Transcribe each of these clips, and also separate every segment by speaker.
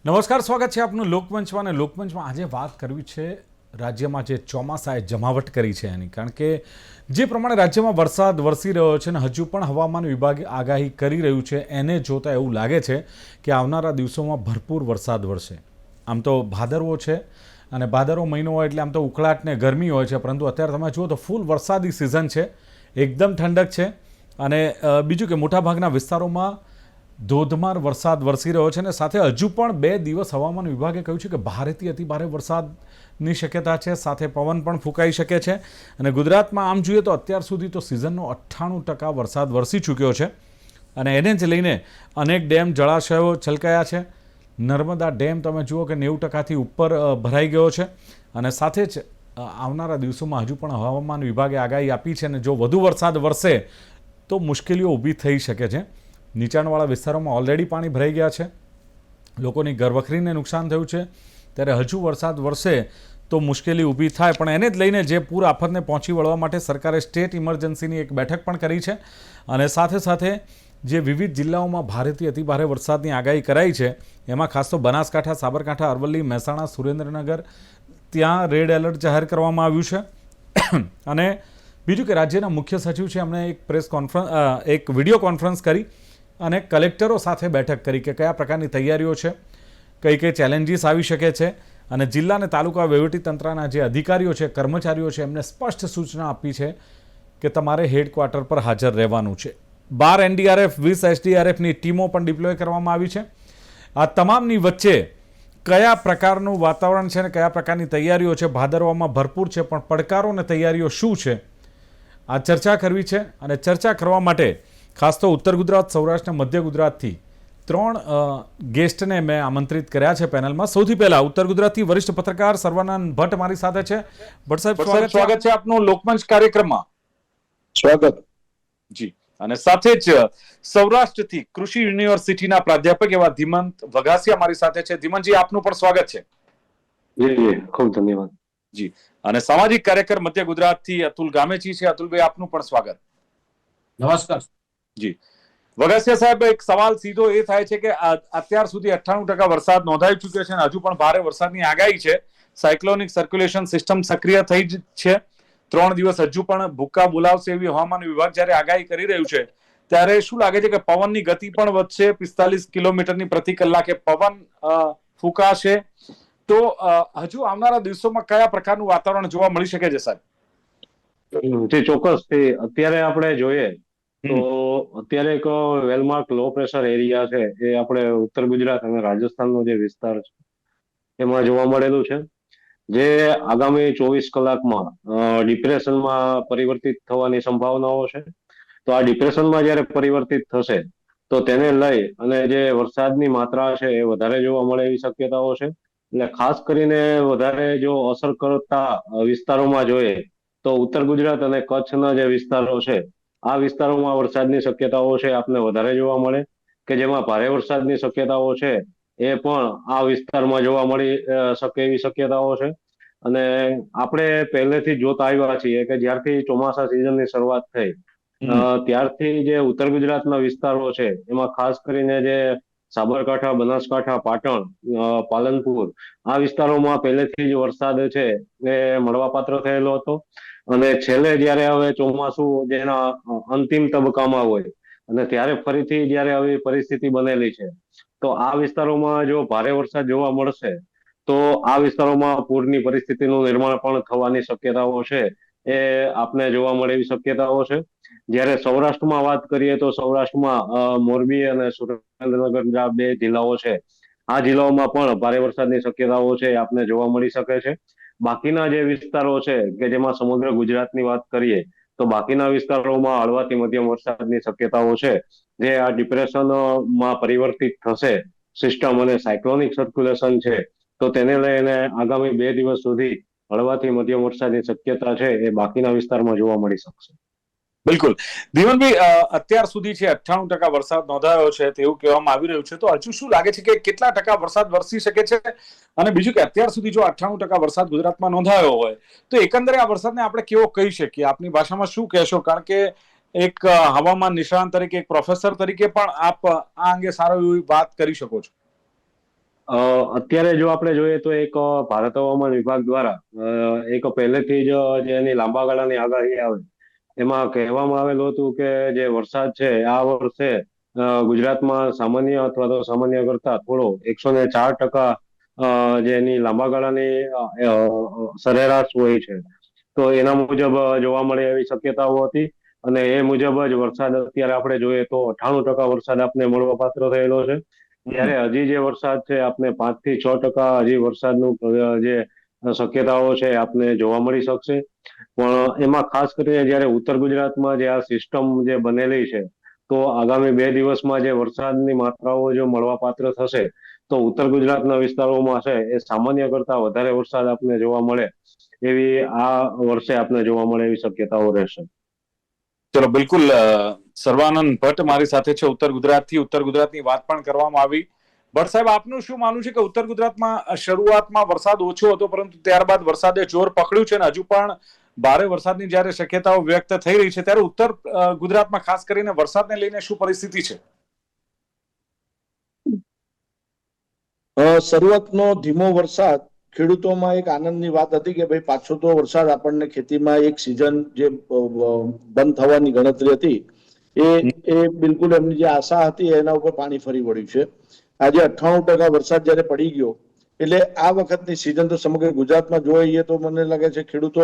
Speaker 1: નમસ્કાર, સ્વાગત છે આપનું લોકમંચમાં. અને લોકમંચમાં આજે વાત કરવી છે રાજ્યમાં જે ચોમાસાએ જમાવટ કરી છે એની. કારણ કે જે પ્રમાણે રાજ્યમાં વરસાદ વરસી રહ્યો છે અને હજુ પણ હવામાન વિભાગ આગાહી કરી રહ્યું છે એને જોતાં એવું લાગે છે કે આવનારા દિવસોમાં ભરપૂર વરસાદ વરસે. આમ તો ભાદરવો છે અને ભાદરવો મહિનો હોય એટલે આમ તો ઉકળાટ ને ગરમી હોય છે, પરંતુ અત્યારે તમે જુઓ તો ફૂલ વરસાદી સિઝન છે, એકદમ ઠંડક છે. અને બીજું કે મોટાભાગના વિસ્તારોમાં ધોધમાર વરસાદ વરસી રહ્યો છે અને સાથે હજુ પણ 2 દિવસ હવામાન વિભાગે કહ્યું છે કે ભારેથી અતિ ભારે વરસાદની શક્યતા છે, સાથે પવન પણ ફૂંકાઈ શકે છે. અને ગુજરાતમાં આમ જોઈએ તો અત્યાર સુધી તો સિઝનનો 98% વરસાદ વરસી ચૂક્યો છે અને એને જ લઈને અનેક ડેમ જળાશયો છલકાયા છે. નર્મદા ડેમ તમે જુઓ કે 90%થી ઉપર ભરાઈ ગયો છે. અને સાથે જ આવનારા દિવસોમાં હજુ પણ હવામાન વિભાગે આગાહી આપી છે અને જો વધુ વરસાદ વરસે તો મુશ્કેલીઓ ઊભી થઈ શકે છે. નીચાણવાળા વિસ્તારોમાં ઓલરેડી પાણી ભરાઈ ગયા છે, લોકોની ઘરવખરીને નુકસાન થયું છે, ત્યારે હજુ વરસાદ વરસે તો મુશ્કેલી ઊભી થાય. પણ એને જ લઈને જે પૂર આફતને પહોંચી વળવા માટે સરકારે સ્ટેટ ઇમરજન્સીની એક બેઠક પણ કરી છે. અને સાથે સાથે જે વિવિધ જિલ્લાઓમાં ભારેથી અતિભારે વરસાદની આગાહી કરાઈ છે એમાં ખાસ તો બનાસકાંઠા, સાબરકાંઠા, અરવલ્લી, મહેસાણા, સુરેન્દ્રનગર ત્યાં રેડ એલર્ટ જાહેર કરવામાં આવ્યું છે. અને બીજું કે રાજ્યના મુખ્ય સચિવ છે એમણે એક વિડીયો કોન્ફરન્સ કરી અને કલેક્ટરો સાથે બેઠક કરી કે કયા પ્રકારની તૈયારીઓ છે, કઈ કઈ ચેલેન્જીસ આવી શકે છે. અને જિલ્લા અને તાલુકા વહીવટીતંત્રના જે અધિકારીઓ છે, કર્મચારીઓ છે, એમને સ્પષ્ટ સૂચના આપી છે કે તમારે હેડક્વાર્ટર પર હાજર રહેવાનું છે. 12 એનડીઆરએફ, 20 એસડીઆરએફની ટીમો પણ ડિપ્લોય કરવામાં આવી છે. આ તમામની વચ્ચે કયા પ્રકારનું વાતાવરણ છે અને કયા પ્રકારની તૈયારીઓ છે, ભાદરવામાં ભરપૂર છે, પણ પડકારો અને તૈયારીઓ શું છે, આ ચર્ચા કરવી છે. અને ચર્ચા કરવા માટે ખાસ તો ઉત્તર ગુજરાત, સૌરાષ્ટ્ર અને મધ્ય ગુજરાતથી 3 ગેસ્ટને મેં આમંત્રિત કર્યા છે પેનલમાં. સૌથી પહેલા ઉત્તર ગુજરાતથી વરિષ્ઠ પત્રકાર સર્વાનંદ ભટ્ટ મારી સાથે છે. ભટ્ટ સાહેબ, સ્વાગત છે આપનું લોકમંચ કાર્યક્રમમાં.
Speaker 2: સ્વાગત
Speaker 1: જી. અને સાથે જ સૌરાષ્ટ્રથી કૃષિ યુનિવર્સિટીના પ્રાધ્યાપક એવા ધીમંત વઘાસિયા મારી સાથે છે. ધીમંતજી, આપનું પણ સ્વાગત છે.
Speaker 2: જી, ખૂબ ધન્યવાદ.
Speaker 1: જી. અને સામાજિક કાર્યકર મધ્ય ગુજરાતથી અતુલ ગામેચી છે. અતુલભાઈ, આપનું પણ સ્વાગત.
Speaker 3: નમસ્કાર.
Speaker 1: જી. વઘાસિયા સાહેબ, એક સવાલ સીધો એ થાય છે કે અત્યાર સુધી 98% વરસાદ નોંધાઈ ચૂક્યો છે અને હજુ પણ ભારે વરસાદની આગાહી છે. સાયક્લોનિક સર્ક્યુલેશન સિસ્ટમ સક્રિય થઈ જ છે. 3 દિવસ હજુ પણ ભૂક્કા બોલાવશે એવી હવામાન વિભાગ જ્યારે આગાહી કરી રહ્યું છે ત્યારે શું લાગે છે કે પવનની ગતિ પણ વધશે, 45 કિલોમીટરની પ્રતિ કલાકે પવન ફૂંકાશે, તો હજુ આવનારા દિવસોમાં કયા પ્રકારનું વાતાવરણ જોવા મળી શકે છે સાહેબ?
Speaker 2: જે ચોક્કસ અત્યારે આપણે જોઈએ તો અત્યારે એક વેલમાર્ક લો પ્રેશર એરિયા છે એ આપણે ઉત્તર ગુજરાત અને રાજસ્થાનનો જે વિસ્તાર છે એમાં જોવા મળેલું છે, જે આગામી 24 કલાકમાં ડિપ્રેશનમાં પરિવર્તિત થવાની સંભાવનાઓ છે. તો આ ડિપ્રેશનમાં જ્યારે પરિવર્તિત થશે તો તેને લઈ અને જે વરસાદની માત્રા છે એ વધારે જોવા મળે એવી શક્યતાઓ છે. એટલે ખાસ કરીને વધારે જો અસર કરતા વિસ્તારોમાં જોઈએ તો ઉત્તર ગુજરાત અને કચ્છના જે વિસ્તારો છે આ વિસ્તારોમાં વરસાદની શક્યતાઓ છે આપને વધારે જોવા મળે, કે જેમાં ભારે વરસાદની શક્યતાઓ છે એ પણ આ વિસ્તારમાં જોવા મળી શકે એવી શક્યતાઓ છે. અને આપણે પહેલેથી જોતા આવ્યા છીએ કે જ્યારથી ચોમાસા સિઝનની શરૂઆત થઈ ત્યારથી જે ઉત્તર ગુજરાતના વિસ્તારો છે એમાં ખાસ કરીને જે સાબરકાંઠા, બનાસકાંઠા, પાટણ, પાલનપુર આ વિસ્તારોમાં પહેલેથી જ વરસાદ છે એ મળવાપાત્ર થયેલો હતો. અને છેલ્લે જયારે હવે ચોમાસું જેના અંતિમ તબક્કામાં હોય અને ત્યારે ફરીથી જયારે આવી પરિસ્થિતિ બનેલી છે તો આ વિસ્તારોમાં જો ભારે વરસાદ જોવા મળશે તો આ વિસ્તારોમાં પૂરની પરિસ્થિતિનું નિર્માણ પણ થવાની શક્યતાઓ છે એ આપને જોવા મળે એવી શક્યતાઓ છે. જ્યારે સૌરાષ્ટ્રમાં વાત કરીએ તો સૌરાષ્ટ્રમાં મોરબી અને સુરેન્દ્રનગર 2 જિલ્લાઓ છે, આ જિલ્લાઓમાં પણ ભારે વરસાદની શક્યતાઓ છે આપને જોવા મળી શકે છે. બાકીના જે વિસ્તારો છે કે જેમાં સમગ્ર ગુજરાતની વાત કરીએ તો બાકીના વિસ્તારોમાં હળવાથી મધ્યમ વરસાદની શક્યતાઓ છે, જે આ ડિપ્રેશનમાં પરિવર્તિત થશે સિસ્ટમ અને સાયક્લોનિક સર્ક્યુલેશન છે તો તેને લઈને આગામી 2 દિવસ સુધી હળવાથી મધ્યમ વરસાદની શક્યતા છે એ બાકીના વિસ્તારમાં જોવા મળી શકશે.
Speaker 1: બિલકુલ. ધીમનભાઈ, અત્યાર સુધી છે 98% વરસાદ નોંધાયો છે તેવું કહેવામાં આવી રહ્યું છે, તો હજુ શું લાગે છે કે કેટલા ટકા વરસાદ વરસી શકે છે? અને બીજું કે અત્યાર સુધી જો 98% વરસાદ ગુજરાતમાં નોંધાયો હોય તો એકંદરે આ વરસાદને આપણે કેવો કહી શકીએ? આપની ભાષામાં શું કહેશો? કારણ કે એક હવામાન નિષ્ણાત તરીકે, એક પ્રોફેસર તરીકે પણ આપ આ અંગે સારો એવી વાત કરી શકો છો.
Speaker 2: અત્યારે જો આપણે જોઈએ તો એક ભારત હવામાન વિભાગ દ્વારા એક પહેલેથી જ જે એની લાંબા ગાળાની આગાહી આવે એમાં કહેવામાં આવેલું હતું કે જે વરસાદ છે આ વર્ષે ગુજરાતમાં સામાન્ય અથવા તો સામાન્ય કરતા થોડો 104% જે એની લાંબા ગાળાની સરેરાશ હોય છે તો એના મુજબ જોવા મળે એવી શક્યતાઓ હતી. અને એ મુજબ જ વરસાદ અત્યારે આપણે જોઈએ તો 98% વરસાદ આપને મળવા પાત્ર થયેલો છે. ત્યારે હજી જે વરસાદ છે આપને 5 થી 6% હજી વરસાદનું જે શક્યતાઓ છે આપને જોવા મળી શકશે. પણ એમાં ખાસ કરીને જયારે ઉત્તર ગુજરાતમાં જે આ સિસ્ટમ જે બનેલી છે તો આગામી 2 દિવસમાં જે વરસાદની માત્રાઓ જો મળવા પાત્ર થશે તો ઉત્તર ગુજરાતના વિસ્તારોમાં છે એ સામાન્ય કરતા વધારે વરસાદ આપને જોવા મળે એવી આ વર્ષે આપને જોવા મળે એવી શક્યતાઓ રહેશે.
Speaker 1: ચલો બિલકુલ. સર્વાનંદ ભટ્ટ મારી સાથે છે ઉત્તર ગુજરાતથી. ઉત્તર ગુજરાતની વાત પણ કરવામાં આવી. ભટ્ટ સાહેબ, આપનું શું માનવું છે કે ઉત્તર ગુજરાતમાં શરૂઆતમાં વરસાદ ઓછો હતો પરંતુ ત્યારબાદ વરસાદે જોર પકડ્યું છે અને હજુ પણ ભારે વરસાદની જ્યારે શક્યતાઓ વ્યક્ત થઈ રહી છે ત્યારે ઉત્તર ગુજરાતમાં ખાસ કરીને વરસાદને લઈને શું પરિસ્થિતિ છે?
Speaker 3: શરૂઆતનો ધીમો વરસાદ ખેડૂતોમાં એક આનંદની વાત હતી કે ભાઈ પાછો તો વરસાદ આપણને ખેતીમાં એક સિઝન જે બંધ થવાની ગણતરી હતી એ બિલકુલ એમની જે આશા હતી એના ઉપર પાણી ફરી વળ્યું છે. આજે 98% વરસાદ જયારે પડી ગયો એટલે આ વખતની સિઝન તો સમગ્ર ગુજરાતમાં જોઈએ તો મને લાગે છે ખેડૂતો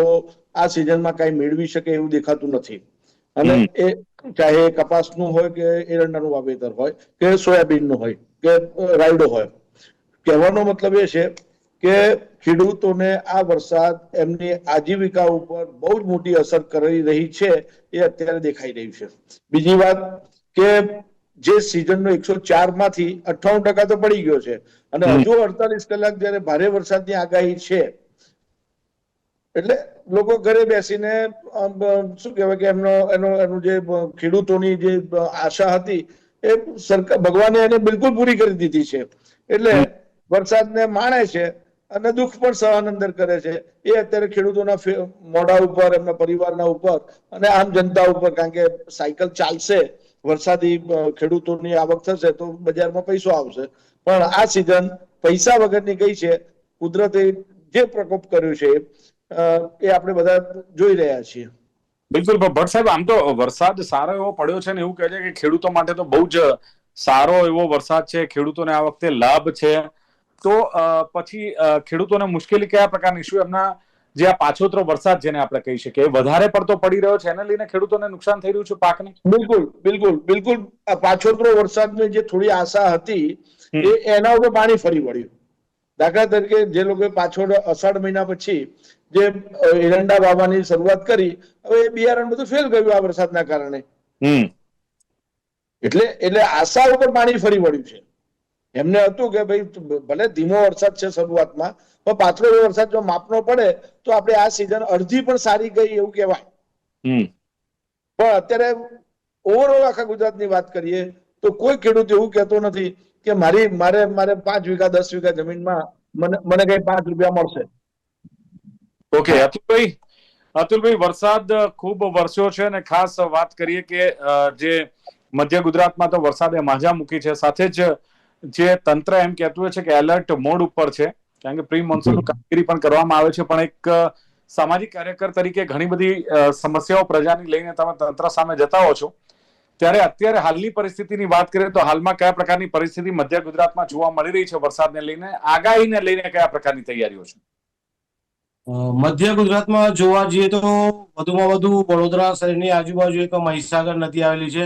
Speaker 3: આ સિઝનમાં કઈ મેળવી શકે એવું દેખાતું નથી. અને એ ચાહે કપાસનું હોય કે એરંડાનું વાવેતર હોય કે સોયાબીનનું હોય કે રાયડો હોય. કહેવાનો મતલબ એ છે કે ખેડૂતોને આ વરસાદ એમની આજીવિકા ઉપર બહુ જ મોટી અસર કરી રહી છે એ અત્યારે દેખાઈ રહ્યું છે. બીજી વાત કે જે સિઝનનો 104 માંથી 98% તો પડી ગયો છે અને હજુ 48 કલાક જયારે ભારે વરસાદની આગાહી છે એટલે લોકો ઘરે બેસીને શું કહેવાય કે એનું જે ખેડૂતોની જે આશા હતી એ સરકાર ભગવાને એને બિલકુલ પૂરી કરી દીધી છે. એટલે વરસાદને માણે છે અને દુઃખ પણ સહન અંદર કરે છે. એ અત્યારે ખેડૂતોના મોઢા ઉપર, એમના પરિવારના ઉપર અને આમ જનતા ઉપર, કારણ કે સાયકલ ચાલશે, વરસાદી ખેડૂતોની આવક થશે તો બજારમાં પૈસો આવશે. પણ આ સિઝન પૈસા વગરની ગઈ છે. કુદરતે જે પ્રકોપ કર્યો છે એ આપણે બધા જોઈ રહ્યા છીએ.
Speaker 1: બિલકુલ ભટ્ટ સાહેબ, આમ તો વરસાદ સારો એવો પડ્યો છે ને એવું કહે છે કે ખેડૂતો માટે તો બહુ જ સારો એવો વરસાદ છે. ખેડૂતોને આ વખતે લાભ છે. તો પછી ખેડૂતોને મુશ્કેલી કયા પ્રકારની, શું એમના જે આ પાછોતરો વરસાદ જેને આપણે કહી શકીએ વધારે પડતો પડી રહ્યો છે એને લઈને ખેડૂતોને નુકસાન થઈ રહ્યું છે પાકને?
Speaker 3: બિલકુલ બિલકુલ બિલકુલ. પાછોતરો વરસાદની જે થોડી આશા હતી એના ઉપર પાણી ફરી વળ્યું. દાખલા તરીકે જે લોકો પાછળ અષાઢ મહિના પછી જે એરંડા વાવવાની શરૂઆત કરી, હવે એ બિયારણ બધું ફેલ ગયું આ વરસાદના કારણે. એટલે આશા ઉપર પાણી ફરી વળ્યું છે. એમને હતું કે ભાઈ ભલે ધીમો વરસાદ છે શરૂઆતમાં, પણ પાછલો વરસાદ જો માપનો પડે તો આપણે આ સિઝન અડધી પણ સારી ગઈ એવું કહેવાય. પણ અત્યારે ઓવરઓલ આખા ગુજરાતની વાત કરીએ તો કોઈ ખેડૂત એવું કહેતો નથી કે મારે 5 વીઘા 10 વીઘા જમીનમાં મને કઈ 5 રૂપિયા મળશે.
Speaker 1: ઓકે અતુલભાઈ, વરસાદ ખૂબ વરસ્યો છે અને ખાસ વાત કરીએ કે જે મધ્ય ગુજરાતમાં તો વરસાદે માજા મૂકી છે. સાથે જ જે તંત્ર એમ કહેતું હોય છે કે એલર્ટ મોડ ઉપર છે, કારણ કે પ્રી મોન્સૂન કામગીરી પણ કરવામાં આવે છે. પણ એક સામાજિક કાર્યકર તરીકે ઘણી બધી સમસ્યાઓ પ્રજાની લઈને તમે તંત્ર સામે જતા હો છો, ત્યારે અત્યારે હાલની પરિસ્થિતિની વાત કરીએ તો હાલમાં કયા પ્રકારની પરિસ્થિતિ મધ્ય ગુજરાતમાં જોવા મળી રહી છે વરસાદને લઈને, આગાહીને લઈને કયા પ્રકારની તૈયારીઓ છે?
Speaker 4: મધ્ય ગુજરાતમાં જોવા જઈએ તો વધુમાં વધુ વડોદરા શહેરની આજુબાજુ એક મહીસાગર નદી આવેલી છે.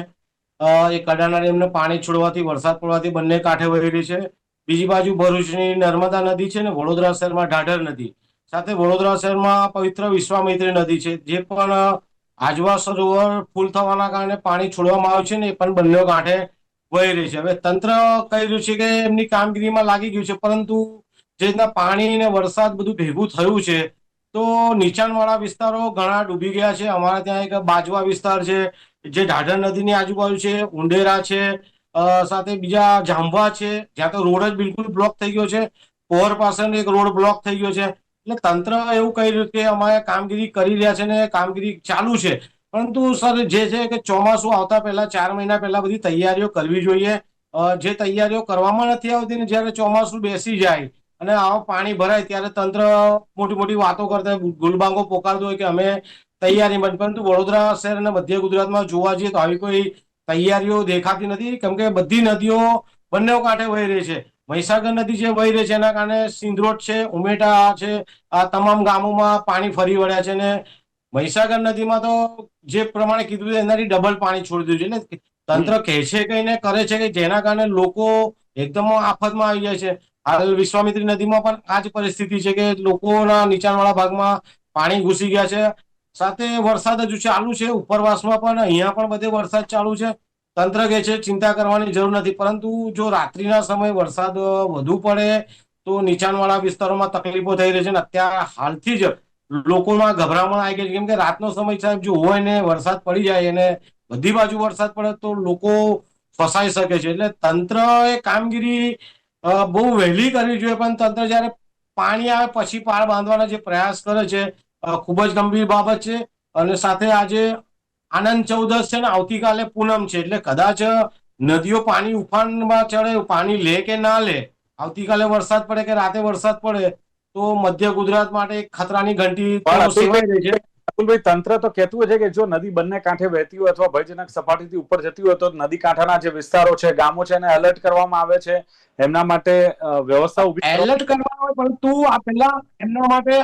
Speaker 4: એ કડાના ડેમને પાણી છોડવાથી, વરસાદ પડવાથી બંને કાંઠે વહેલી છે. બીજી બાજુ ભરૂચની નર્મદા નદી છે ને વડોદરા શહેરમાં ઢાઢર નદી, સાથે વડોદરા શહેરમાં પવિત્ર વિશ્વામિત્રી નદી છે, જે પણ આજવા સરોવર ફૂલ થવાના કારણે પાણી છોડવામાં આવે છે ને એ પણ બંને કાંઠે વહી રહી છે. હવે તંત્ર કહી રહ્યું છે કે એમની કામગીરીમાં લાગી ગયું છે, પરંતુ જે રીતના પાણી ને વરસાદ બધું ભેગું થયું છે તો નીચાણવાળા વિસ્તારો ઘણા ડૂબી ગયા છે. અમારા ત્યાં એક બાજવા વિસ્તાર છે જે ઢાઢર નદીની આજુબાજુ છે, ઉંડેરા છે, સાથે બીજા જાંબવા છે, જ્યાં તો રોડ જ બિલકુલ બ્લોક થઈ ગયો છે. પોર પાસેનો એક રોડ બ્લોક થઈ ગયો છે. એટલે તંત્ર એવું કહી રહ્યું કે અમારે કામગીરી કરી રહ્યા છે ને કામગીરી ચાલુ છે, પરંતુ સર જે છે કે ચોમાસું આવતા પહેલા 4 મહિના પહેલા બધી તૈયારીઓ કરવી જોઈએ. જે તૈયારીઓ કરવામાં નથી આવતી ને જ્યારે ચોમાસું બેસી જાય અને આવા પાણી ભરાય ત્યારે તંત્ર મોટી મોટી વાતો કરતા હોય, ગુલબાંગો પોકારતો હોય કે અમે તૈયારીમાં, પરંતુ વડોદરા શહેર અને મધ્ય ગુજરાતમાં જોવા જઈએ તો આવી કોઈ તૈયારીઓ દેખાતી નથી, કેમ કે બધી નદીઓ બંને કાંઠે વહી રહી છે. મહીસાગર નદી જે વહી રહી છે એના કારણે સિંદરોડ છે, ઉમેટા છે, આ તમામ ગામોમાં પાણી ફરી વળ્યા છે ને મહીસાગર નદીમાં તો જે પ્રમાણે કીધું છે એનાથી ડબલ પાણી છોડી દીધું છે. એટલે તંત્ર કહે છે કઈ ને કરે છે કે જેના કારણે લોકો એકદમ આફતમાં આવી જાય છે. હાલ વિશ્વામિત્રી નદીમાં પણ આ જ પરિસ્થિતિ છે કે લોકોના નીચાણવાળા ભાગમાં પાણી ઘૂસી ગયા છે. સાથે વરસાદ હજુ ચાલુ છે, ઉપરવાસમાં પણ અહીંયા પણ બધે વરસાદ ચાલુ છે. તંત્ર કહે છે ચિંતા કરવાની જરૂર નથી, પરંતુ જો રાત્રિના સમયે વરસાદ વધુ પડે તો નીચાણવાળા વિસ્તારોમાં તકલીફો થઈ રહી છે. અત્યારે હાલથી જ લોકોમાં ગભરામણ આવી ગઈ છે, કેમ કે રાતનો સમય સાહેબ જો હોય ને વરસાદ પડી જાય અને બધી બાજુ વરસાદ પડે તો લોકો ફસાઈ શકે છે. એટલે તંત્ર એ કામગીરી બહુ વહેલી કરવી જોઈએ, પણ તંત્ર જયારે પાણી આવે પછી પાળ બાંધવાના જે પ્રયાસ કરે છે ખૂબ જ ગંભીર બાબત છે. અને સાથે આજે આનંદ ચૌદસ છે ને આવતીકાલે પૂનમ છે, એટલે કદાચ નદીઓ પાણી ઉફાનમાં ચડે, પાણી લે કે ના લે, આવતીકાલે વરસાદ પડે કે રાતે વરસાદ પડે તો મધ્ય ગુજરાત માટે એક ખતરાની ઘંટી
Speaker 1: પણ
Speaker 4: તો સેવાઈ રહી છે.
Speaker 1: અતુલભાઈ, તંત્ર તો કહેતું હોય છે કે જો નદી બંને કાંઠે વહેતી હોય અથવા ભયજનક સપાટીથી ઉપર જતી હોય તો નદી કાંઠાના જે વિસ્તારો છે, ગામો છે, એને એલર્ટ કરવામાં આવે છે, એમના માટે વ્યવસ્થા ઉભી
Speaker 4: એલર્ટ કરવાનો હોય, પરંતુ આ પહેલા એમના માટે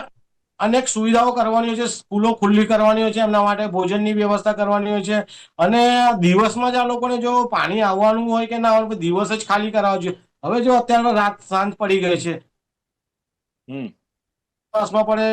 Speaker 4: અનેક સુવિધાઓ કરવાની હોય છે, સ્કૂલો ખુલ્લી કરવાની હોય છે, એમના માટે ભોજનની વ્યવસ્થા કરવાની હોય છે. અને દિવસમાં જ આ લોકોને જો પાણી આવવાનું હોય કે ના આવવાનું, દિવસ જ ખાલી કરાવવા જોઈએ. હવે જો અત્યારે રાત સાંજ પડી ગઈ છે, પડે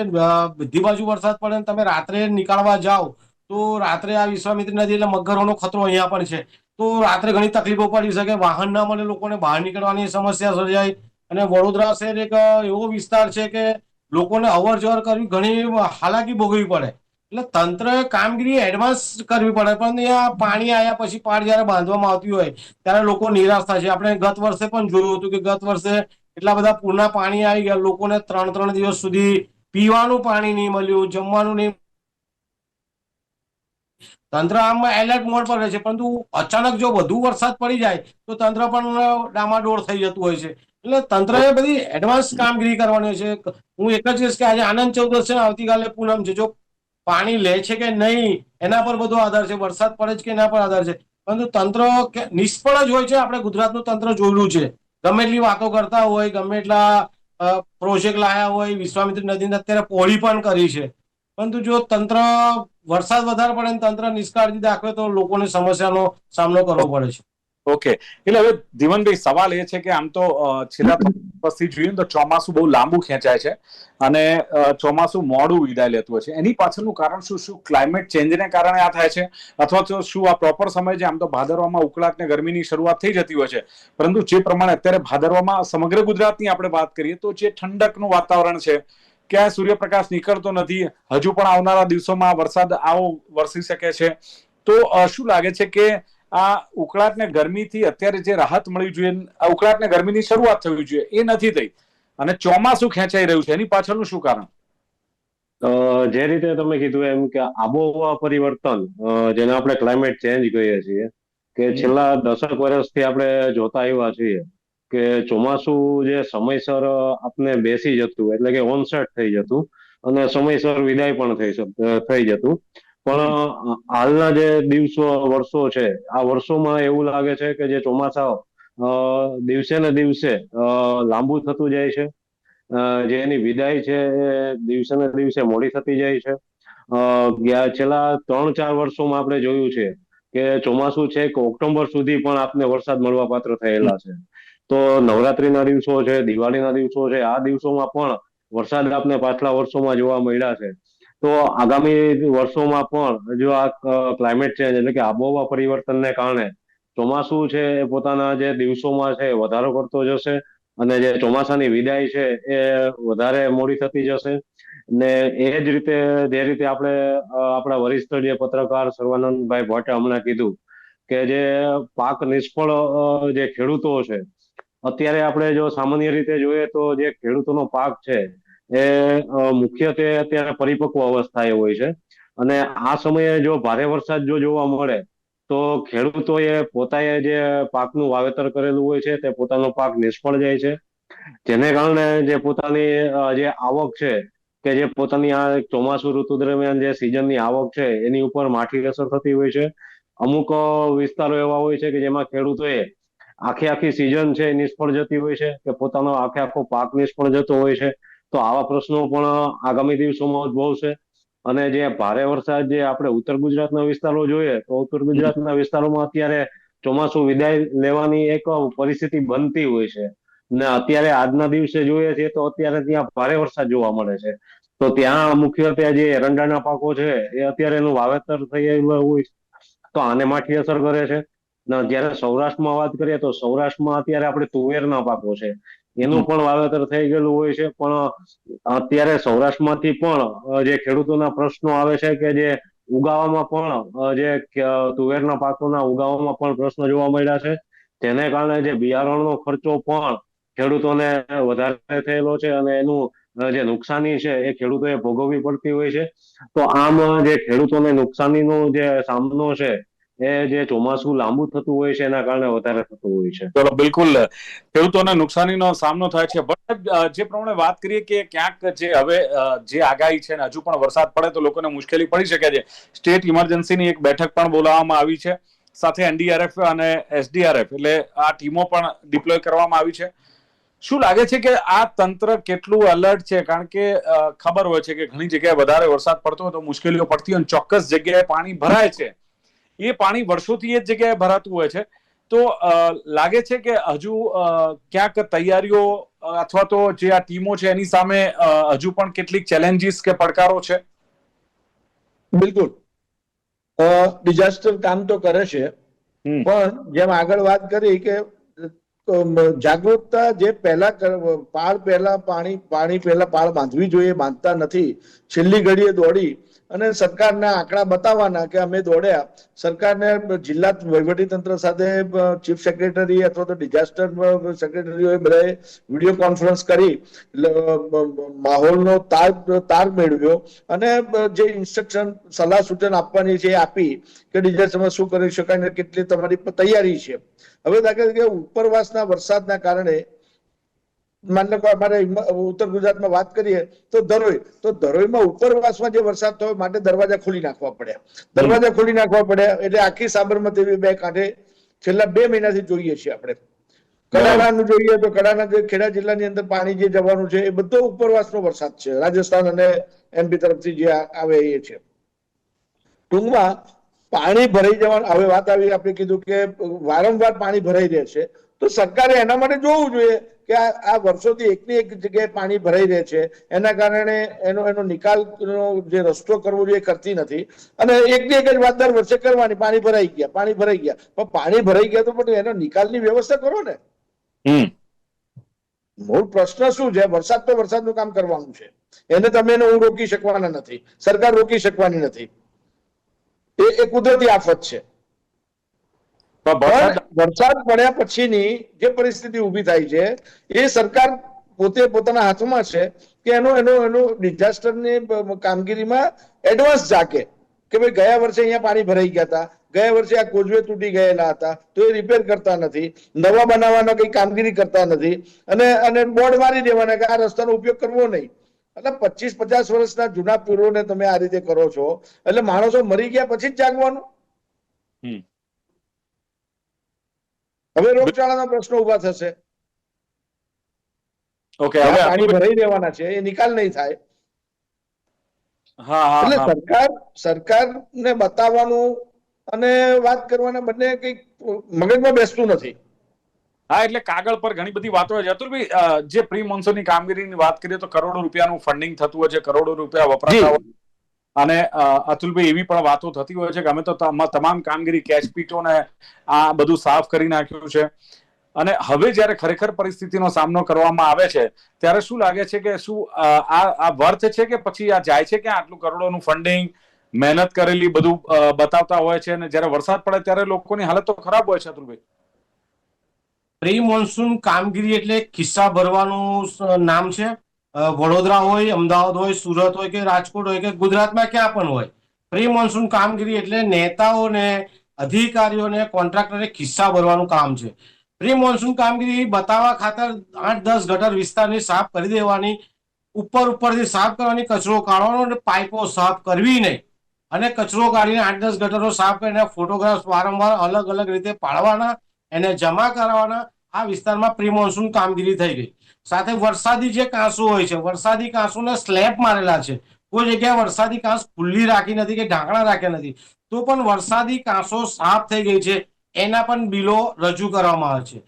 Speaker 4: બધી બાજુ વરસાદ પડે, તમે રાત્રે નીકળવા જાઓ તો રાત્રે આ વિશ્વામિત્રી નદી એટલે મગરનો ખતરો અહીંયા પણ છે, તો રાત્રે ઘણી તકલીફો પડી શકે, વાહન ના મળે, લોકોને બહાર નીકળવાની સમસ્યા સર્જાય. અને વડોદરા શહેર એક એવો વિસ્તાર છે કે લોકોને અવર જવર કરવી ઘણી હાલાકી ભોગવવી પડે. એટલે તંત્રએ કામગીરી એડવાન્સ કરવી પડે, પણ અહીંયા પાણી આવ્યા પછી પાળ જયારે બાંધવામાં આવતી હોય ત્યારે લોકો નિરાશ થાય છે. આપણે ગત વર્ષે પણ જોયું હતું કે ગત વર્ષે એટલા બધા પૂરના પાણી આવી ગયા, લોકોને 3 દિવસ સુધી પીવાનું પાણી નહીં મળ્યું, જમવાનું નહીં. તંત્ર આમ એલર્ટ મોડ પર રહે છે, પરંતુ અચાનક જો વધુ વરસાદ પડી જાય તો તંત્ર પણ ડામાડોળ થઈ જતું હોય છે. એટલે તંત્રએ બધી એડવાન્સ કામગીરી કરવાની હોય છે. હું એક જ કહીશ કે આજે આનંદ ચૌદસ છે, આવતીકાલે પૂનમ છે, જો પાણી લે છે કે નહીં એના પર બધો આધાર છે, વરસાદ પડે છે કે એના પર આધાર છે. પરંતુ તંત્ર નિષ્ફળ જ હોય છે. આપણે ગુજરાતનું તંત્ર જોયેલું છે, ગમે એટલી વાતો કરતા હોય, ગમે એટલા પ્રોજેક્ટ લાયા હોય, વિશ્વામિત્રી નદીને અત્યારે પહોળી પણ કરી છે, પરંતુ જો તંત્ર વરસાદ વધારે પડે ને તંત્ર નિષ્કાળજી દાખવે તો લોકોને સમસ્યાનો સામનો કરવો પડે છે.
Speaker 1: ઓકે. એટલે હવે ધીમનભાઈ, સવાલ એ છે કે આમ તો છેલ્લા 3 વર્ષથી જોઈએ તો ચોમાસું બહુ લાંબુ ખેંચાય છે અને ચોમાસું મોડું વિદાય લેતું હોય છે. એની પાછળનું કારણ શું ક્લાઇમેટ ચેન્જને કારણે આ થાય છે, અથવા તો શું આ પ્રોપર સમય છે? આમ તો ભાદરવામાં ઉકળાટ ને ગરમીની શરૂઆત થઈ જતી હોય છે, પરંતુ જે પ્રમાણે અત્યારે ભાદરવામાં સમગ્ર ગુજરાતની આપણે વાત કરીએ તો જે ઠંડકનું વાતાવરણ છે, ક્યાં સૂર્યપ્રકાશ નીકળતો નથી, હજુ પણ આવનારા દિવસોમાં વરસાદ વરસી શકે છે, તો શું લાગે છે કે આ ઉકળાટ ને ગરમીથી અત્યારે જે રાહત મળવી જોઈએ, આ ઉકળાટ ને ગરમીની શરૂઆત થવી જોઈએ, એ નથી થઈ અને ચોમાસું ખેંચાઈ રહ્યું છે, એની પાછળનું શું કારણ?
Speaker 2: જે રીતે તમે કીધું એમ કે આબોહવા પરિવર્તન, જેને આપણે ક્લાઇમેટ ચેન્જ કહીએ છીએ, કે છેલ્લા 10 વર્ષથી આપણે જોતા આવ્યા છીએ કે ચોમાસું જે સમયસર આપને બેસી જતું, એટલે કે ઓનસેટ થઈ જતું અને સમયસર વિદાય પણ થઈ જતું. પણ હાલના જે વર્ષો છે, આ વર્ષોમાં એવું લાગે છે કે જે ચોમાસા દિવસે ને દિવસે લાંબુ થતું જાય છે, જે એની વિદાય છે એ દિવસે ને દિવસે મોડી થતી જાય છે. છેલ્લા 3-4 વર્ષોમાં આપણે જોયું છે કે ચોમાસું છે કે ઓક્ટોબર સુધી પણ આપને વરસાદ મળવા પાત્ર થયેલા છે. તો નવરાત્રીના દિવસો છે, દિવાળીના દિવસો છે, આ દિવસોમાં પણ વરસાદ આપને પાછલા વર્ષોમાં જોવા મળ્યા છે. તો આગામી વર્ષોમાં પણ જો આ ક્લાઇમેટ ચેન્જ એટલે કે આબોહવા પરિવર્તનને કારણે ચોમાસું છે એ પોતાના જે દિવસોમાં છે વધારો કરતો જશે અને જે ચોમાસાની વિદાય છે એ વધારે મોડી થતી જશે. ને એ જ રીતે જે રીતે આપણે આપણા વરિષ્ઠ જે પત્રકાર સર્વાનંદભાઈ ભટ્ટે હમણાં કીધું કે જે પાક નિષ્ફળ જે ખેડૂતો છે, અત્યારે આપણે જો સામાન્ય રીતે જોઈએ તો જે ખેડૂતોનો પાક છે એ મુખ્યત્વે અત્યારે પરિપક્વ અવસ્થાએ હોય છે અને આ સમયે જો ભારે વરસાદ જો જોવા મળે તો ખેડૂતોએ પોતાએ જે પાકનું વાવેતર કરેલું હોય છે તે પોતાનો પાક નિષ્ફળ જાય છે, જેને કારણે જે પોતાની જે આવક છે કે જે પોતાની આ ચોમાસુ ઋતુ દરમિયાન જે સિઝનની આવક છે એની ઉપર માઠી અસર થતી હોય છે. અમુક વિસ્તારો એવા હોય છે કે જેમાં ખેડૂતોએ આખી સિઝન છે એ નિષ્ફળ જતી હોય છે કે પોતાનો આખો પાક નિષ્ફળ જતો હોય છે. તો આવા પ્રશ્નો પણ આગામી દિવસોમાં ઉદ્ભવશે. અને જે ભારે વરસાદ જે આપણે ઉત્તર ગુજરાતના વિસ્તારો જોઈએ તો ઉત્તર ગુજરાતના વિસ્તારોમાં અત્યારે ચોમાસું વિદાય લેવાની એક પરિસ્થિતિ બનતી હોય છે. ને અત્યારે આજના દિવસે જોઈએ છીએ તો અત્યારે ત્યાં ભારે વરસાદ જોવા મળે છે. તો ત્યાં મુખ્યત્વે જે એરંડાના પાકો છે એ અત્યારે એનું વાવેતર થઈ ગયેલું હોય તો આને માઠી અસર કરે છે. જયારે સૌરાષ્ટ્રમાં વાત કરીએ તો સૌરાષ્ટ્રમાં અત્યારે આપણે તુવેરના પાકો છે એનું પણ વાવેતર થઈ ગયેલું હોય છે. પણ અત્યારે સૌરાષ્ટ્રમાંથી પણ જે ખેડૂતોના પ્રશ્નો આવે છે કે જે ઉગાવામાં પણ જે તુવેરના પાકોના ઉગાવામાં પણ પ્રશ્નો જોવા મળ્યા છે. તેને કારણે જે બિયારણનો ખર્ચો પણ ખેડૂતોને વધારે થયેલો છે અને એનું જે નુકસાની છે એ ખેડૂતોએ ભોગવવી પડતી હોય છે. તો આમ જે ખેડૂતોને નુકસાનીનો જે સામનો છે એ જે ચોમાસું લાંબુ થતું હોય છે એના કારણે વધારે થતું હોય છે.
Speaker 1: ચલો, બિલકુલ ખેડૂતોને નુકસાનીનો સામનો થાય છે. પણ જે પ્રમાણે વાત કરીએ કે ક્યાંક જે હવે જે આગાહી છે ને હજુ પણ વરસાદ પડે તો લોકોને મુશ્કેલી પડી શકે છે. સ્ટેટ ઇમરજન્સીની એક બેઠક પણ બોલાવવામાં આવી છે, સાથે એનડીઆરએફ અને એસડીઆરએફ એટલે આ ટીમો પણ ડિપ્લોય કરવામાં આવી છે. શું લાગે છે કે આ તંત્ર કેટલું એલર્ટ છે? કારણ કે ખબર હોય છે કે ઘણી જગ્યાએ વધારે વરસાદ પડતો હોય તો મુશ્કેલીઓ પડતી હોય, ચોક્કસ જગ્યાએ પાણી ભરાય છે, એ પાણી વર્ષોથી એ જ જગ્યાએ ભરાતું હોય છે. તો લાગે છે કે હજુ ક્યાંક તૈયારીઓ અથવા તો જે આ ટીમો છે એની સામે હજુ પણ કેટલીક ચેલેન્જીસ કે પડકારો છે?
Speaker 3: બિલકુલ, ડિઝાસ્ટર કામ તો કરે છે, પણ જેમ આગળ વાત કરી કે જાગૃતતા જે પહેલા પાણી પહેલા પાળ બાંધવી જોઈએ, બાંધતા નથી. છેલ્લી ઘડીએ દોડી અને સરકારના આંકડા બતાવવાના કે અમે દોડ્યા. સરકારને જિલ્લા વહીવટીતંત્ર સાથે ચીફ સેક્રેટરી અથવા તો ડિઝાસ્ટર સેક્રેટરીઓએ બધાએ વિડીયો કોન્ફરન્સ કરી માહોલનો તાર મેળવ્યો અને જે ઇન્સ્ટ્રક્શન સલાહ સૂચન આપવાની છે એ આપી કે ડિઝાસ્ટરમાં શું કરી શકાય ને કેટલી તમારી તૈયારી છે. હવે દાખલા તરીકે ઉપરવાસના વરસાદના કારણે માની લો કે અમારે ઉત્તર ગુજરાતમાં વાત કરીએ તો ધરોઈમાં ઉપરવાસમાં જે વરસાદ થયો માટે દરવાજા ખોલી નાખવા પડ્યા. એટલે આખી સાબરમતી બે કાંઠે છેલ્લા 2 મહિનાથી જોઈએ છીએ આપણે. કડાણાનું જોઈએ તો કડાણા જે ખેડા જિલ્લાની અંદર પાણી જે જવાનું છે એ બધો ઉપરવાસનો વરસાદ છે, રાજસ્થાન અને એમપી તરફથી જે આવે એ છે. ટૂંકમાં પાણી ભરાઈ જવાનું. હવે વાત આવી, આપણે કીધું કે વારંવાર પાણી ભરાઈ રહે છે, તો સરકારે એના માટે જોવું જોઈએ કે આ વર્ષોથી એકની એક જગ્યાએ પાણી ભરાઈ રહે છે, એના કારણે એનો નિકાલનો જે રસ્તો કરવો જોઈએ કરતી નથી. અને એકની એક જ વાત દર વર્ષે કરવાની, પાણી ભરાઈ ગયા. પણ પાણી ભરાઈ ગયા તો પણ એનો નિકાલની વ્યવસ્થા કરો ને. મૂળ પ્રશ્ન શું છે? વરસાદ તો વરસાદનું કામ કરવાનું છે, એને તમે હું રોકી શકવાના નથી, સરકાર રોકી શકવાની નથી. એ કુદરતી આફત છે. પણ વરસાદ પડ્યા પછીની જે પરિસ્થિતિ ઊભી થાય છે એ સરકાર પોતે પોતાના હાથમાં છે કે એનો ડિઝાસ્ટરની કામગીરીમાં એડવાન્સ જાગે કે ભાઈ ગયા વર્ષે અહીંયા પાણી ભરાઈ ગયા હતા, ગયા વર્ષે આ કોઝવે તૂટી ગયેલા હતા, તો એ રિપેર કરતા નથી, નવા બનાવવાના કઈ કામગીરી કરતા નથી અને બોર્ડ મારી દેવાના કે આ રસ્તાનો ઉપયોગ કરવો નહીં. એટલે 25-50 વર્ષના જૂના પુલોને તમે આ રીતે કરો છો એટલે માણસો મરી ગયા પછી જ જાગવાનું. હવે રોગચાળાના પ્રશ્નો ઉભા થશે. પાણી ભરાઈ દેવાના છે, એ નિકાલ નહીં થાય. એટલે સરકારને બતાવવાનું અને વાત કરવાના બંને કંઈક મગજમાં બેસતું નથી.
Speaker 1: હા, એટલે કાગળ પર ઘણી બધી વાતો હોય છે. અતુલભાઈ, જે પ્રી મોન્સૂનની કામગીરીની વાત કરીએ તો કરોડો રૂપિયાનું ફંડિંગ થતું હોય છે, કરોડો રૂપિયા વપરાતા હોય. અને અતુલભાઈ, એવી પણ વાતો થતી હોય છે કે અમે તો તમામ કામગીરી કેચપીટો ને આ બધું સાફ કરી નાખ્યું છે. અને હવે જયારે ખરેખર પરિસ્થિતિનો સામનો કરવામાં આવે છે ત્યારે શું લાગે છે કે શું આ વર્થ છે કે પછી આ જાય છે કે આટલું કરોડોનું ફંડિંગ, મહેનત કરેલી બધું બતાવતા હોય છે અને જયારે વરસાદ પડે ત્યારે લોકોની હાલત તો ખરાબ હોય છે? અતુલભાઈ,
Speaker 4: પ્રી મોન્સૂન કામગીરી એટલે ખિસ્સા ભરવાનું નામ છે. વડોદરા હોય, અમદાવાદ હોય, સુરત હોય કે રાજકોટ હોય કે ગુજરાતમાં ક્યાં પણ હોય, પ્રી મોન્સૂન કામગીરી એટલે નેતાઓને અધિકારીઓને કોન્ટ્રાક્ટરે ખિસ્સા ભરવાનું કામ છે. પ્રી મોન્સૂન કામગીરી બતાવવા ખાતર 8-10 ગટર વિસ્તારની સાફ કરી દેવાની, ઉપરથી સાફ કરવાની, કચરો કાઢવાનો અને પાઇપો સાફ કરવી નહીં, અને કચરો કાઢીને 8-10 ગટરો સાફ કરીને ફોટોગ્રાફ્સ વારંવાર અલગ અલગ રીતે પાડવાના, એને જમા કરાવવાના. આ વિસ્તારમાં પ્રી મોન્સૂન કામગીરી થઈ ગઈ. સાથે વરસાદી જે કાંસો હોય છે, વરસાદી કાંસોને સ્લેબ મારેલા છે. કોઈ જગ્યાએ વરસાદી કાંસ ખુલ્લી રાખી નથી કે ઢાંકણા રાખ્યા નથી, તો પણ વરસાદી કાંસો સાફ થઈ ગઈ છે, એના પણ બિલો રજૂ કરવામાં આવે છે.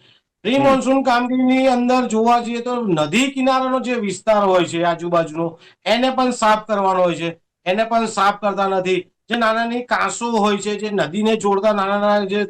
Speaker 4: પ્રી મોન્સૂન કામગીરીની અંદર જોવા જઈએ તો નદી કિનારાનો જે વિસ્તાર હોય છે આજુબાજુનો, એને પણ સાફ કરવાનો હોય છે, એને પણ સાફ કરતા નથી. જે નાના નાની કાંસો હોય છે, જે નદીને જોડતા નાના નાના જે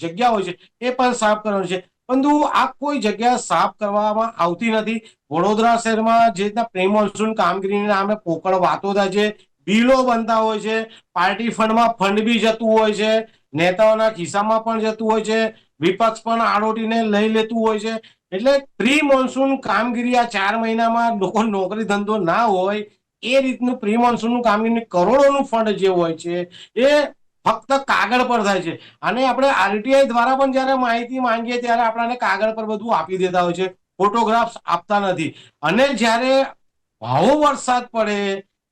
Speaker 4: જગ્યા હોય છે, એ પણ સાફ કરવાની છે. પરંતુ આ કોઈ જગ્યા સાફ કરવામાં આવતી નથી. વડોદરા શહેરમાં જે રીતના પ્રી મોન્સૂન કામગીરીના નામે પોકળ વાતો થાય છે, બિલો બનતા હોય છે, પાર્ટી ફંડમાં ફંડ બી જતું હોય છે, નેતાઓના ખિસ્સામાં પણ જતું હોય છે, વિપક્ષ પણ આડોટીને લઈ લેતું હોય છે. એટલે પ્રી મોન્સૂન કામગીરી આ 4 મહિનામાં લોકો નોકરી ધંધો ના હોય એ રીતનું પ્રી મોન્સૂનનું કામગીરી, કરોડોનું ફંડ જે હોય છે એ ફક્ત કાગળ પર થાય છે. અને આપણે આરટીઆઈ દ્વારા પણ જયારે માહિતી માંગીએ ત્યારે આપણને કાગળ પર બધું આપી દેતા હોય છે, ફોટોગ્રાફ્સ આપતા નથી. અને જ્યારે ભાવો વરસાદ પડે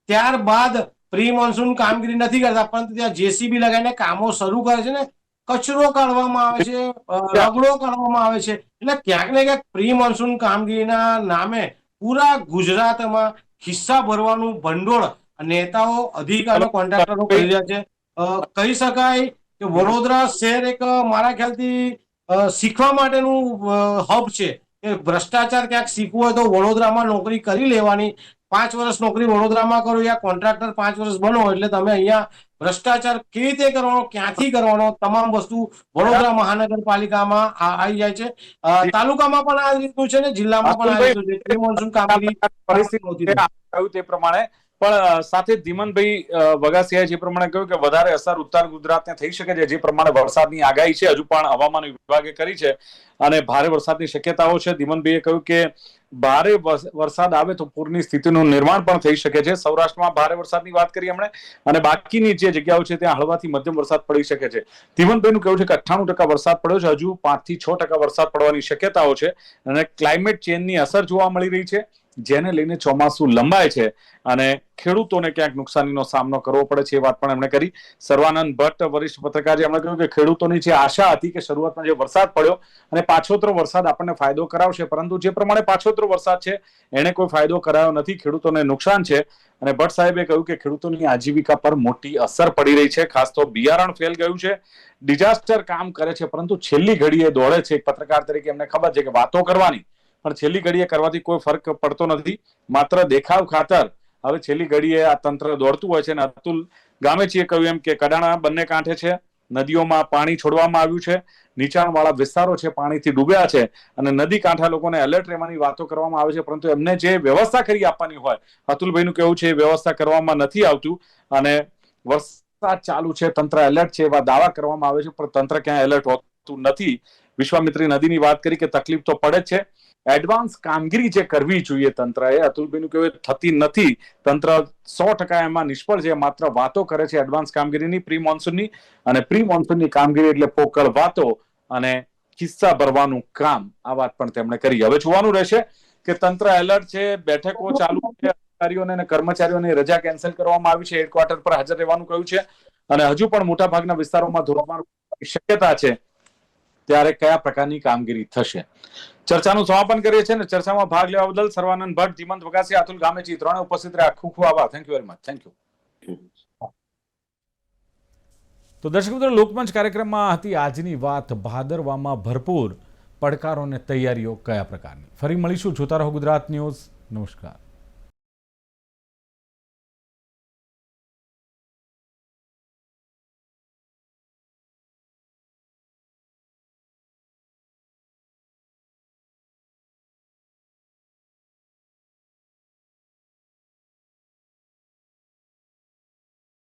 Speaker 4: ત્યારબાદ પ્રી મોન્સૂન કામગીરી નથી કરતા, પરંતુ ત્યાં જેસીબી લગાવીને કામો શરૂ કરે છે ને કચરો કાઢવામાં આવે છે, રગડો કરવામાં આવે છે. એટલે ક્યાંક ને ક્યાંક પ્રી મોન્સૂન કામગીરીના નામે પૂરા ગુજરાતમાં ખિસ્સા ભરવાનું ભંડોળ નેતાઓ, અધિકારીઓ, કોન્ટ્રાક્ટરો કરી રહ્યા છે. કહી શકાય કે વડોદરા શહેર એક મારા ખ્યાલથી શીખવા માટેનું હબ છે. કે ભ્રષ્ટાચાર ક્યાંક શીખવું હોય તો વડોદરામાં નોકરી કરી લેવાની. 5 વર્ષ નોકરી વડોદરામાં કરો યા કોન્ટ્રાક્ટર 5 વર્ષ બનો એટલે તમે અહીંયા ભ્રષ્ટાચાર કેવી રીતે કરવાનો, ક્યાંથી કરવાનો, તમામ વસ્તુ વડોદરા મહાનગરપાલિકામાં આવી જાય છે. તાલુકામાં પણ આ રીતનું છે ને જિલ્લામાં પણ આ રીતનું છે. પ્રી મોન્સૂન કામગીરી
Speaker 1: પરિસ્થિતિ કહ્યું તે પ્રમાણે પણ સાથે ધીમનભાઈ વગાસિયાએ જે પ્રમાણે કહ્યું કે વધારે અસર ઉત્તર ગુજરાતને થઈ શકે છે, જે પ્રમાણે વરસાદની આગાહી છે હજુ પણ હવામાન વિભાગે કરી છે અને ભારે વરસાદની શક્યતાઓ છે. ધીમનભાઈએ કહ્યું કે ભારે વરસાદ આવે તો પૂરની સ્થિતિનું નિર્માણ પણ થઈ શકે છે. સૌરાષ્ટ્રમાં ભારે વરસાદની વાત કરી એમણે, અને બાકીની જે જગ્યાઓ છે ત્યાં હળવાથી મધ્યમ વરસાદ પડી શકે છે. ધીમનભાઈનું કહેવું છે કે 98% વરસાદ પડ્યો છે, હજુ 5 થી 6% વરસાદ પડવાની શક્યતાઓ છે. અને ક્લાઇમેટ ચેન્જની અસર જોવા મળી રહી છે, જેને લઈને ચોમાસું લંબાય છે અને ખેડૂતોને ક્યાંક નુકસાનીનો સામનો કરવો પડે છે, એ વાત પણ એમણે કરી. સર્વાનંદ ભટ્ટ, વરિષ્ઠ પત્રકાર, એમણે કહ્યું કે ખેડૂતોની જે આશા હતી કે શરૂઆતમાં જે વરસાદ પડ્યો અને પાછોતરો વરસાદ આપણને ફાયદો કરાવશે, પરંતુ જે પ્રમાણે પાછોતરો વરસાદ છે એને કોઈ ફાયદો કરાયો નથી, ખેડૂતોને નુકસાન છે. અને ભટ્ટ સાહેબે કહ્યું કે ખેડૂતોની આજીવિકા પર મોટી અસર પડી રહી છે, ખાસ તો બિયારણ ફેલ ગયું છે. ડિઝાસ્ટર કામ કરે છે પરંતુ છેલ્લી ઘડીએ દોડે છે. એક પત્રકાર તરીકે એમને ખબર છે કે વાતો કરવાની, પણ છેલ્લી ઘડીએ કરવાથી કોઈ ફરક પડતો નથી. માત્ર દેખાવ ખાતર હવે છેલ્લી ઘડીએ આ તંત્ર દોડતું હોય છે. અને અતુલ ગામેચીએ કહ્યું એમ કે કડાણા બંને કાંઠે છે, નદીઓમાં પાણી છોડવામાં આવ્યું છે, નીચાણવાળા વિસ્તારો છે પાણીથી ડૂબ્યા છે, અને નદી કાંઠા લોકોને એલર્ટ રહેવાની વાતો કરવામાં આવે છે, પરંતુ એમને જે વ્યવસ્થા કરી આપવાની હોય, અતુલભાઈનું કહેવું છે, એ વ્યવસ્થા કરવામાં નથી આવતું. અને વરસાદ ચાલુ છે, તંત્ર એલર્ટ છે, એવા દાવા કરવામાં આવે છે, પણ તંત્ર ક્યાંય એલર્ટ હોતું નથી. વિશ્વામિત્રી નદીની વાત કરી કે તકલીફ તો પડે જ છે. એડવાન્સ કામગીરી જે કરવી જોઈએ તંત્રએ, અતુલભાઈનું કહેવું થતી નથી. તંત્ર 100% એમાં નિષ્ફળ છે, માત્ર વાતો કરે છે એડવાન્સ કામગીરીની, પ્રી મોન્સૂનની. અને પ્રી મોન્સૂનની કામગીરી એટલે પોકળ વાતો અને ખિસ્સા ભરવાનું કામ. આ વાત પણ તેમણે કરી. હવે જોવાનું રહેશે કે તંત્ર એલર્ટ છે, બેઠકો ચાલુ છે, અધિકારીઓને અને કર્મચારીઓની રજા કેન્સલ કરવામાં આવી છે, હેડક્વાર્ટર પર હાજર રહેવાનું કહ્યું છે, અને હજુ પણ મોટા ભાગના વિસ્તારોમાં ધોધમાર શક્યતા છે. ત્યારે કયા પ્રકારની કામગીરી થશે? ચર્ચાનું સમાપન કરીએ છીએ. ચર્ચામાં ભાગ લેવા બદલ સર્વાનંદ ભટ્ટ, ધીમંત વગાસિયા, અતુલ ગામેચી ત્રણે ઉપસ્થિત રહ્યા. ખૂબ ખૂબ આભાર. Thank you very much. Thank you. તો દર્શક મિત્રો, લોકમંચ કાર્યક્રમમાં હતી આજની વાત. ભાદરવામાં ભરપૂર પડકારો અને તૈયારીઓ કયા પ્રકારની? ફરી મળીશું. જોતા રહો ગુજરાત ન્યૂઝ. નમસ્કાર.